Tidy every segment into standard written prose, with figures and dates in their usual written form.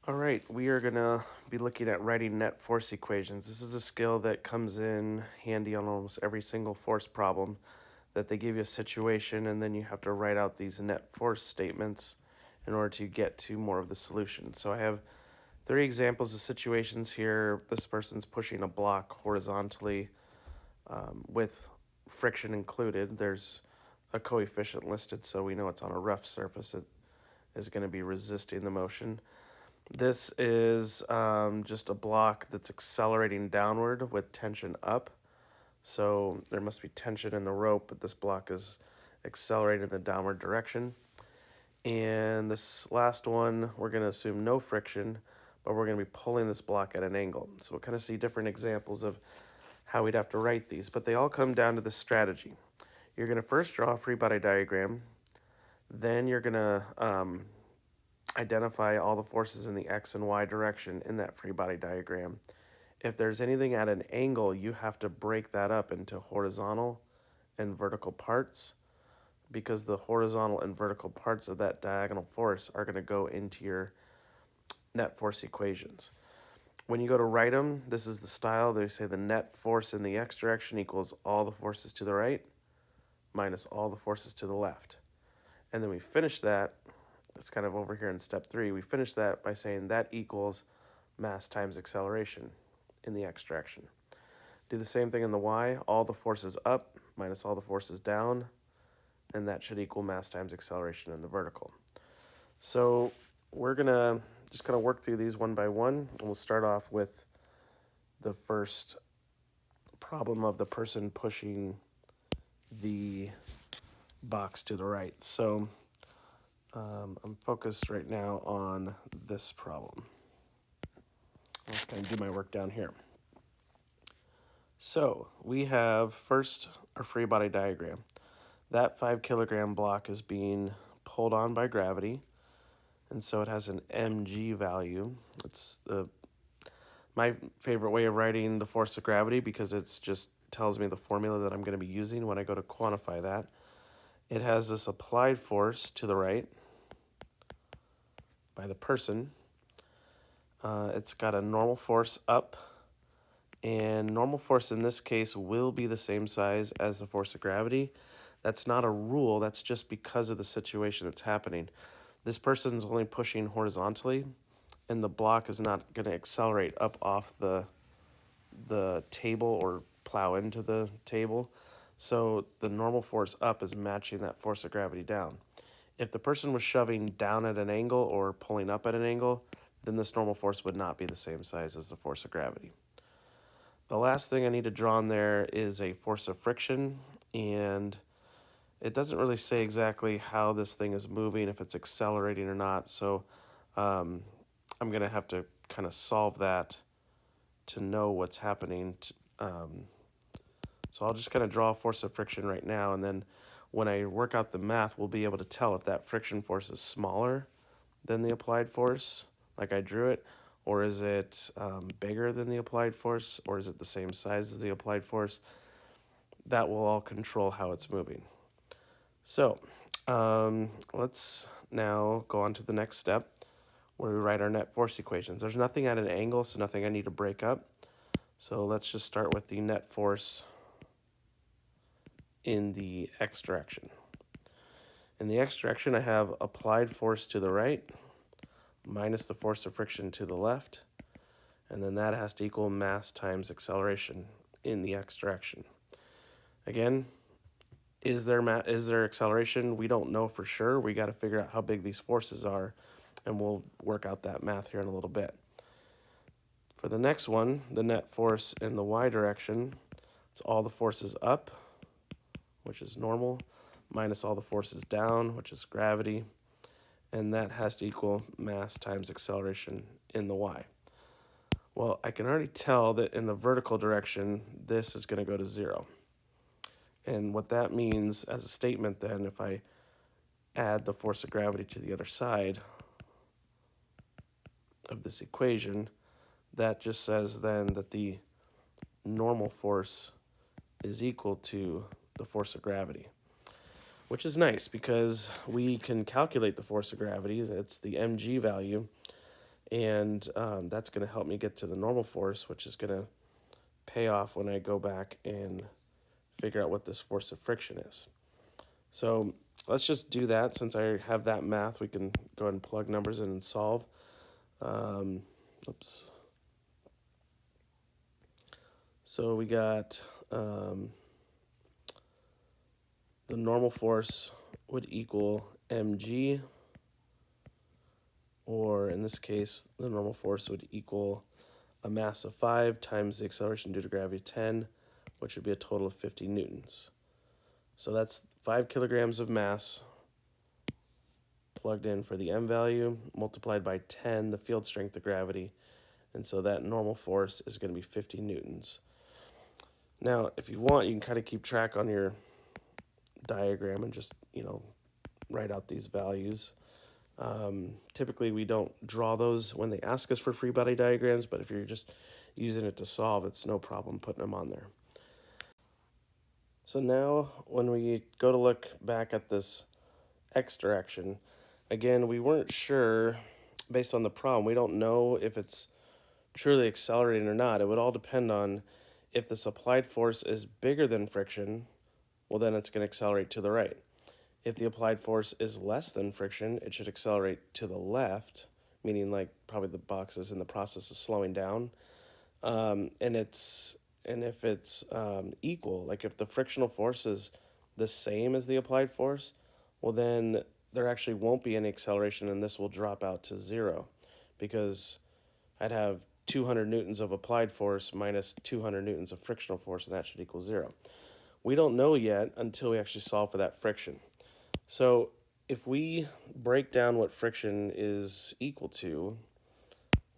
All right, we are going to be looking at writing net force equations. This is a skill that comes in handy on almost every single force problem that they give you a situation and then you have to write out these net force statements in order to get to more of the solution. So I have three examples of situations here. This person's pushing a block horizontally with friction included. There's a coefficient listed so we know it's on a rough surface. It is going to be resisting the motion. This is just a block that's accelerating downward with tension up. So there must be tension in the rope, but this block is accelerating in the downward direction. And this last one, we're going to assume no friction, but we're going to be pulling this block at an angle. So we'll kind of see different examples of how we'd have to write these, but they all come down to this strategy. You're going to first draw a free body diagram, then you're going to identify all the forces in the x and y direction in that free body diagram. If there's anything at an angle, you have to break that up into horizontal and vertical parts because the horizontal and vertical parts of that diagonal force are going to go into your net force equations. When you go to write them, this is the style. They say the net force in the x direction equals all the forces to the right minus all the forces to the left. And then we finish that. It's kind of over here in step 3. We finish that by saying that equals mass times acceleration in the x direction. Do the same thing in the y. All the forces up minus all the forces down, and that should equal mass times acceleration in the vertical. So we're going to just kind of work through these one by one, and we'll start off with the first problem of the person pushing the box to the right. So I'm focused right now on this problem. I'll just kind of do my work down here. So we have first our free body diagram. That 5 kilogram block is being pulled on by gravity, and so it has an mg value. It's my favorite way of writing the force of gravity because it's just tells me the formula that I'm going to be using when I go to quantify that. It has this applied force to the right by the person. It's got a normal force up, and normal force in this case will be the same size as the force of gravity. That's not a rule, that's just because of the situation that's happening. This person's only pushing horizontally, and the block is not going to accelerate up off the table or plow into the table. So the normal force up is matching that force of gravity down. If the person was shoving down at an angle or pulling up at an angle, then this normal force would not be the same size as the force of gravity. The last thing I need to draw in there is a force of friction, and it doesn't really say exactly how this thing is moving, if it's accelerating or not, so I'm going to have to kind of solve that to know what's happening. So I'll just kind of draw a force of friction right now, and then when I work out the math, we'll be able to tell if that friction force is smaller than the applied force, like I drew it, or is it bigger than the applied force, or is it the same size as the applied force. That will all control how it's moving. So let's now go on to the next step where we write our net force equations. There's nothing at an angle, so nothing I need to break up. So let's just start with the net force in the x direction. In the x direction, I have applied force to the right minus the force of friction to the left, and then that has to equal mass times acceleration in the x direction. Again, is there acceleration? We don't know for sure. We got to figure out how big these forces are, and we'll work out that math here in a little bit. For the next one, the net force in the y direction, it's all the forces up, which is normal, minus all the forces down, which is gravity, and that has to equal mass times acceleration in the y. Well, I can already tell that in the vertical direction, this is going to go to 0. And what that means as a statement then, if I add the force of gravity to the other side of this equation, that just says then that the normal force is equal to the force of gravity, which is nice because we can calculate the force of gravity. That's the mg value, And that's going to help me get to the normal force, which is going to pay off when I go back and figure out what this force of friction is. So let's just do that. Since I have that math, we can go ahead and plug numbers in and solve. Um, oops. So we got the normal force would equal mg, or in this case, the normal force would equal a mass of 5 times the acceleration due to gravity 10, which would be a total of 50 newtons. So that's 5 kilograms of mass plugged in for the m value, multiplied by 10, the field strength of gravity, and so that normal force is going to be 50 newtons. Now, if you want, you can kind of keep track on your diagram and just, write out these values. Typically, we don't draw those when they ask us for free body diagrams, but if you're just using it to solve, it's no problem putting them on there. So now, when we go to look back at this x direction, again, we weren't sure, based on the problem, we don't know if it's truly accelerating or not. It would all depend on if this applied force is bigger than friction, well, then it's going to accelerate to the right. If the applied force is less than friction, it should accelerate to the left, meaning like probably the box is in the process of slowing down. And if it's equal, like if the frictional force is the same as the applied force, well then there actually won't be any acceleration, and this will drop out to 0, because I'd have 200 newtons of applied force minus 200 newtons of frictional force, and that should equal 0. We don't know yet until we actually solve for that friction. So if we break down what friction is equal to,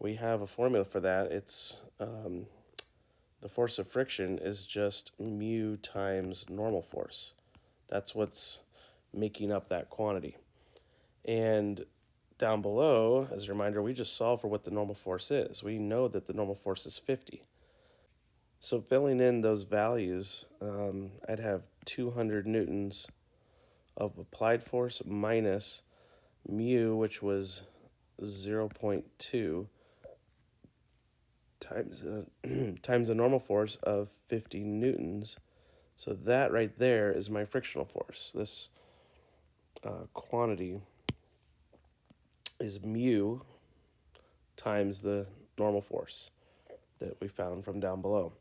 we have a formula for that. It's the force of friction is just mu times normal force. That's what's making up that quantity. And down below, as a reminder, we just solve for what the normal force is. We know that the normal force is 50. So filling in those values, I'd have 200 newtons of applied force minus mu, which was 0.2, times times the normal force of 50 newtons. So that right there is my frictional force. This quantity is mu times the normal force that we found from down below.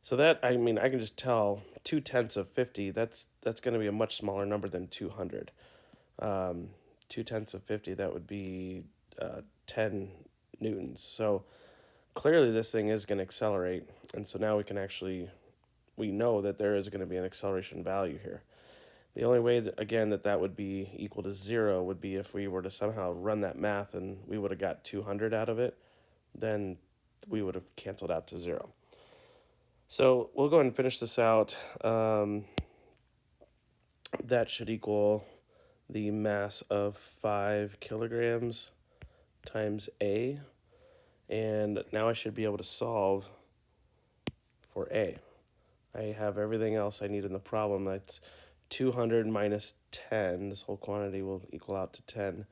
So that, I can just tell 2/10 of 50, that's going to be a much smaller number than 200. 2/10 of 50, that would be 10 newtons. So clearly this thing is going to accelerate. And so now we know that there is going to be an acceleration value here. The only way that, again, that would be equal to 0 would be if we were to somehow run that math and we would have got 200 out of it, then we would have canceled out to 0. So we'll go ahead and finish this out. That should equal the mass of 5 kilograms times A. And now I should be able to solve for A. I have everything else I need in the problem. That's 200 minus 10. This whole quantity will equal out to 10.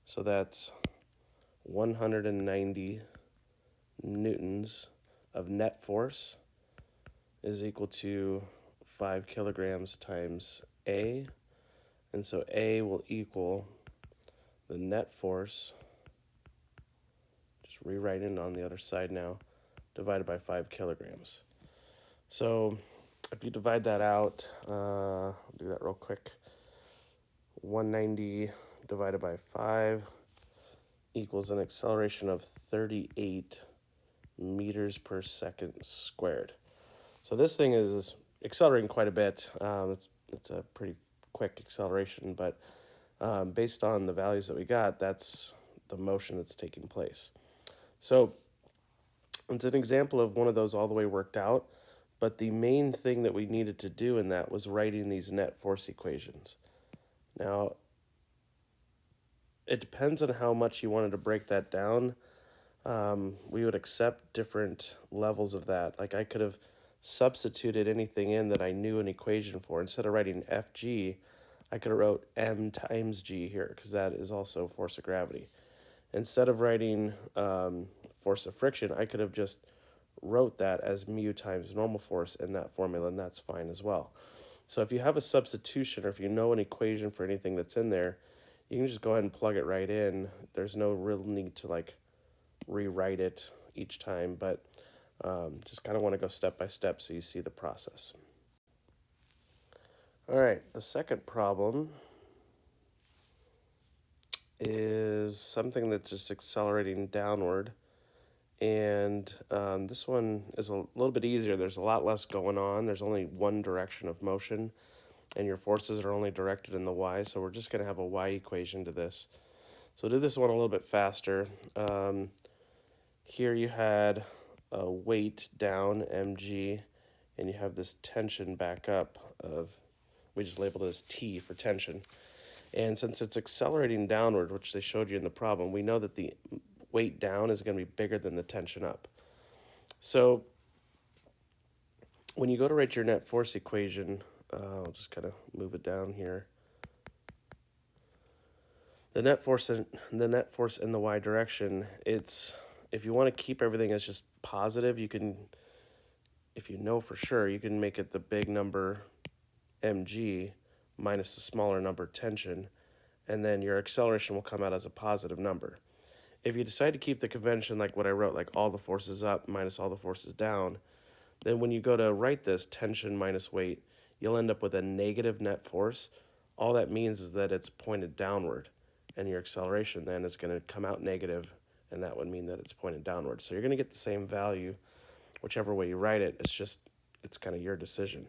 So that's 190 newtons of net force is equal to 5 kilograms times A. And so A will equal the net force, just rewriting it on the other side now, divided by 5 kilograms. So if you divide that out, I'll do that real quick. 190 divided by 5 equals an acceleration of 38 meters per second squared. So this thing is accelerating quite a bit. It's a pretty quick acceleration, but based on the values that we got, that's the motion that's taking place. So it's an example of one of those all the way worked out, but the main thing that we needed to do in that was writing these net force equations. Now, it depends on how much you wanted to break that down. We would accept different levels of that. Like I could have substituted anything in that I knew an equation for. Instead of writing Fg, I could have wrote m times g here, because that is also force of gravity. Instead of writing force of friction, I could have just wrote that as mu times normal force in that formula, and that's fine as well. So if you have a substitution, or if you know an equation for anything that's in there, you can just go ahead and plug it right in. There's no real need to like rewrite it each time, but just kind of want to go step by step so you see the process. All right, the second problem is something that's just accelerating downward. And this one is a little bit easier. There's a lot less going on. There's only one direction of motion, and your forces are only directed in the y. So we're just going to have a y equation to this. So do this one a little bit faster. Here you had a weight down, mg, and you have this tension back up of, we just labeled it as T for tension. And since it's accelerating downward, which they showed you in the problem, we know that the weight down is going to be bigger than the tension up. So when you go to write your net force equation, I'll just kind of move it down here. The net force in the y direction, it's, if you want to keep everything as just positive, you can, if you know for sure, you can make it the big number mg minus the smaller number tension, and then your acceleration will come out as a positive number. If you decide to keep the convention like what I wrote, like all the forces up minus all the forces down, then when you go to write this tension minus weight, you'll end up with a negative net force. All that means is that it's pointed downward, and your acceleration then is going to come out negative, and that would mean that it's pointed downward. So you're going to get the same value whichever way you write it. It's kind of your decision.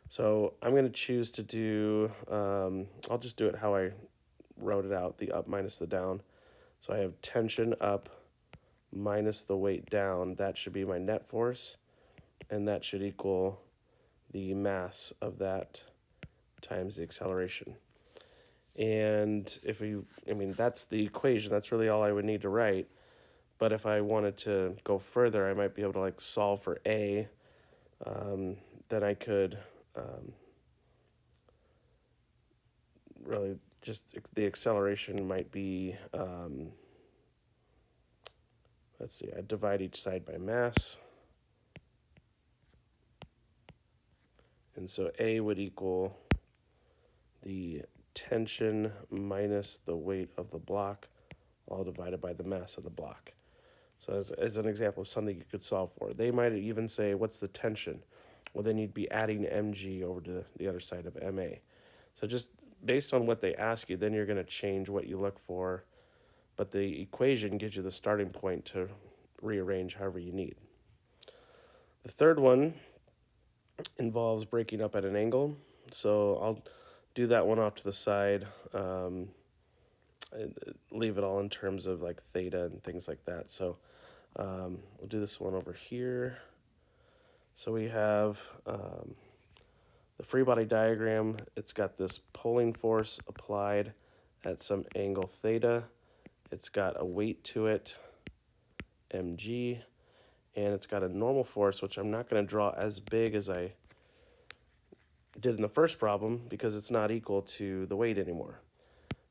So I'm going to choose to do, I'll just do it how I wrote it out, the up minus the down. So I have tension up minus the weight down. That should be my net force, and that should equal the mass of that times the acceleration. And if you, that's the equation. That's really all I would need to write. But if I wanted to go further, I might be able to like solve for A. Then I could really just, the acceleration might be, let's see, I divide each side by mass. And so A would equal the tension minus the weight of the block, all divided by the mass of the block. So as an example of something you could solve for. They might even say, what's the tension? Well, then you'd be adding mg over to the other side of ma. So just based on what they ask you, then you're going to change what you look for. But the equation gives you the starting point to rearrange however you need. The third one involves breaking up at an angle. So I'll do that one off to the side. Leave it all in terms of like theta and things like that. So we'll do this one over here. So we have the free body diagram. It's got this pulling force applied at some angle theta. It's got a weight to it, mg, and it's got a normal force, which I'm not going to draw as big as I did in the first problem because it's not equal to the weight anymore.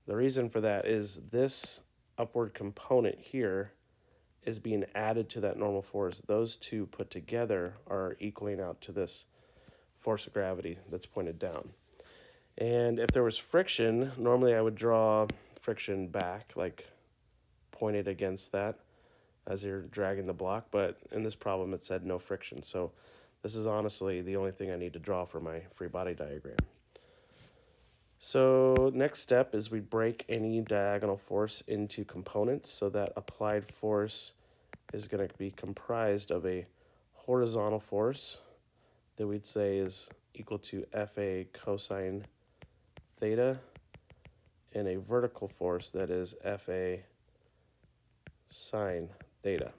The reason for that is this upward component here is being added to that normal force. Those two put together are equaling out to this force of gravity that's pointed down. And if there was friction, normally I would draw friction back, like pointed against that as you're dragging the block, but in this problem it said no friction. So this is honestly the only thing I need to draw for my free body diagram. So next step is we break any diagonal force into components. So that applied force is going to be comprised of a horizontal force that we'd say is equal to FA cosine theta, and a vertical force that is FA sine theta.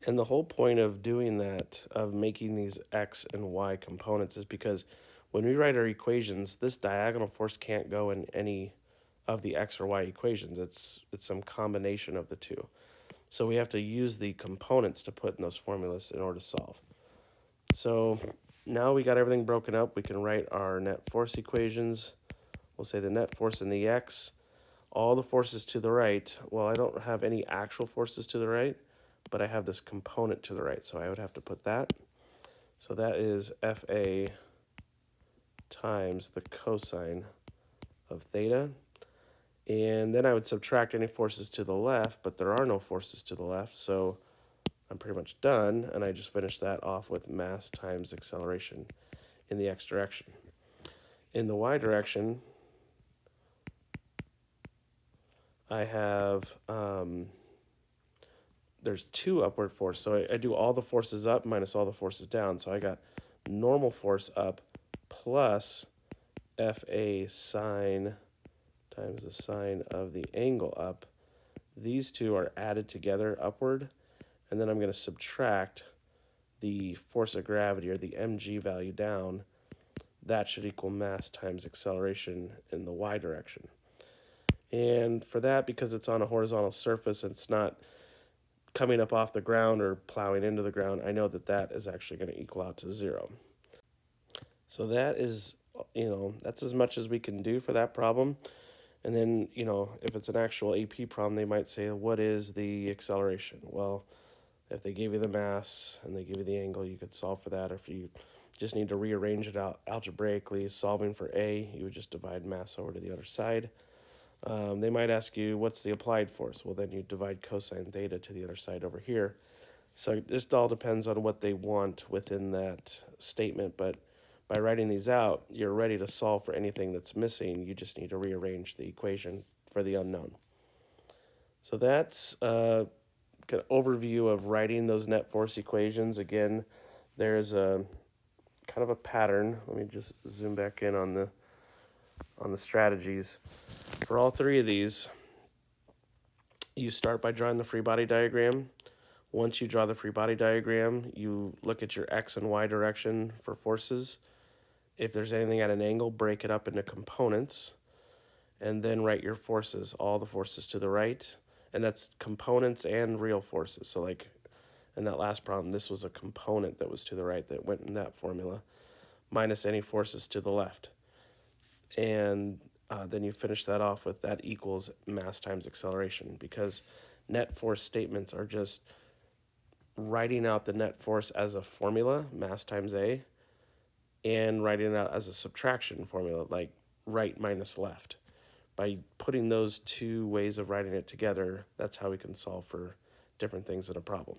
And the whole point of doing that, of making these x and y components, is because when we write our equations, this diagonal force can't go in any of the x or y equations. It's some combination of the two. So we have to use the components to put in those formulas in order to solve. So now we got everything broken up. We can write our net force equations. We'll say the net force in the x. all the forces to the right. Well, I don't have any actual forces to the right, but I have this component to the right, so I would have to put that. So that is FA times the cosine of theta. And then I would subtract any forces to the left, but there are no forces to the left, so I'm pretty much done, and I just finish that off with mass times acceleration in the x direction. In the y direction, I have, there's two upward forces, so I do all the forces up minus all the forces down, so I got normal force up plus FA sine times the sine of the angle up. These two are added together upward, and then I'm going to subtract the force of gravity, or the mg value, down. That should equal mass times acceleration in the y direction. And for that, because it's on a horizontal surface and it's not coming up off the ground or plowing into the ground, I know that that is actually going to equal out to 0. So that is, that's as much as we can do for that problem. And then, if it's an actual AP problem, they might say, what is the acceleration? Well, if they gave you the mass and they give you the angle, you could solve for that. Or if you just need to rearrange it out algebraically, solving for A, you would just divide mass over to the other side. They might ask you, what's the applied force? Well, then you divide cosine theta to the other side over here. So it just all depends on what they want within that statement. But by writing these out, you're ready to solve for anything that's missing. You just need to rearrange the equation for the unknown. So that's an overview of writing those net force equations. Again, there's a kind of a pattern. Let me just zoom back in on the strategies. For all three of these, you start by drawing the free body diagram. Once you draw the free body diagram, you look at your x and y direction for forces. If there's anything at an angle, break it up into components, and then write your forces, all the forces to the right. And that's components and real forces. So like in that last problem, this was a component that was to the right that went in that formula, minus any forces to the left. And then you finish that off with that equals mass times acceleration, because net force statements are just writing out the net force as a formula, mass times A, and writing it out as a subtraction formula, like right minus left. By putting those two ways of writing it together, that's how we can solve for different things in a problem.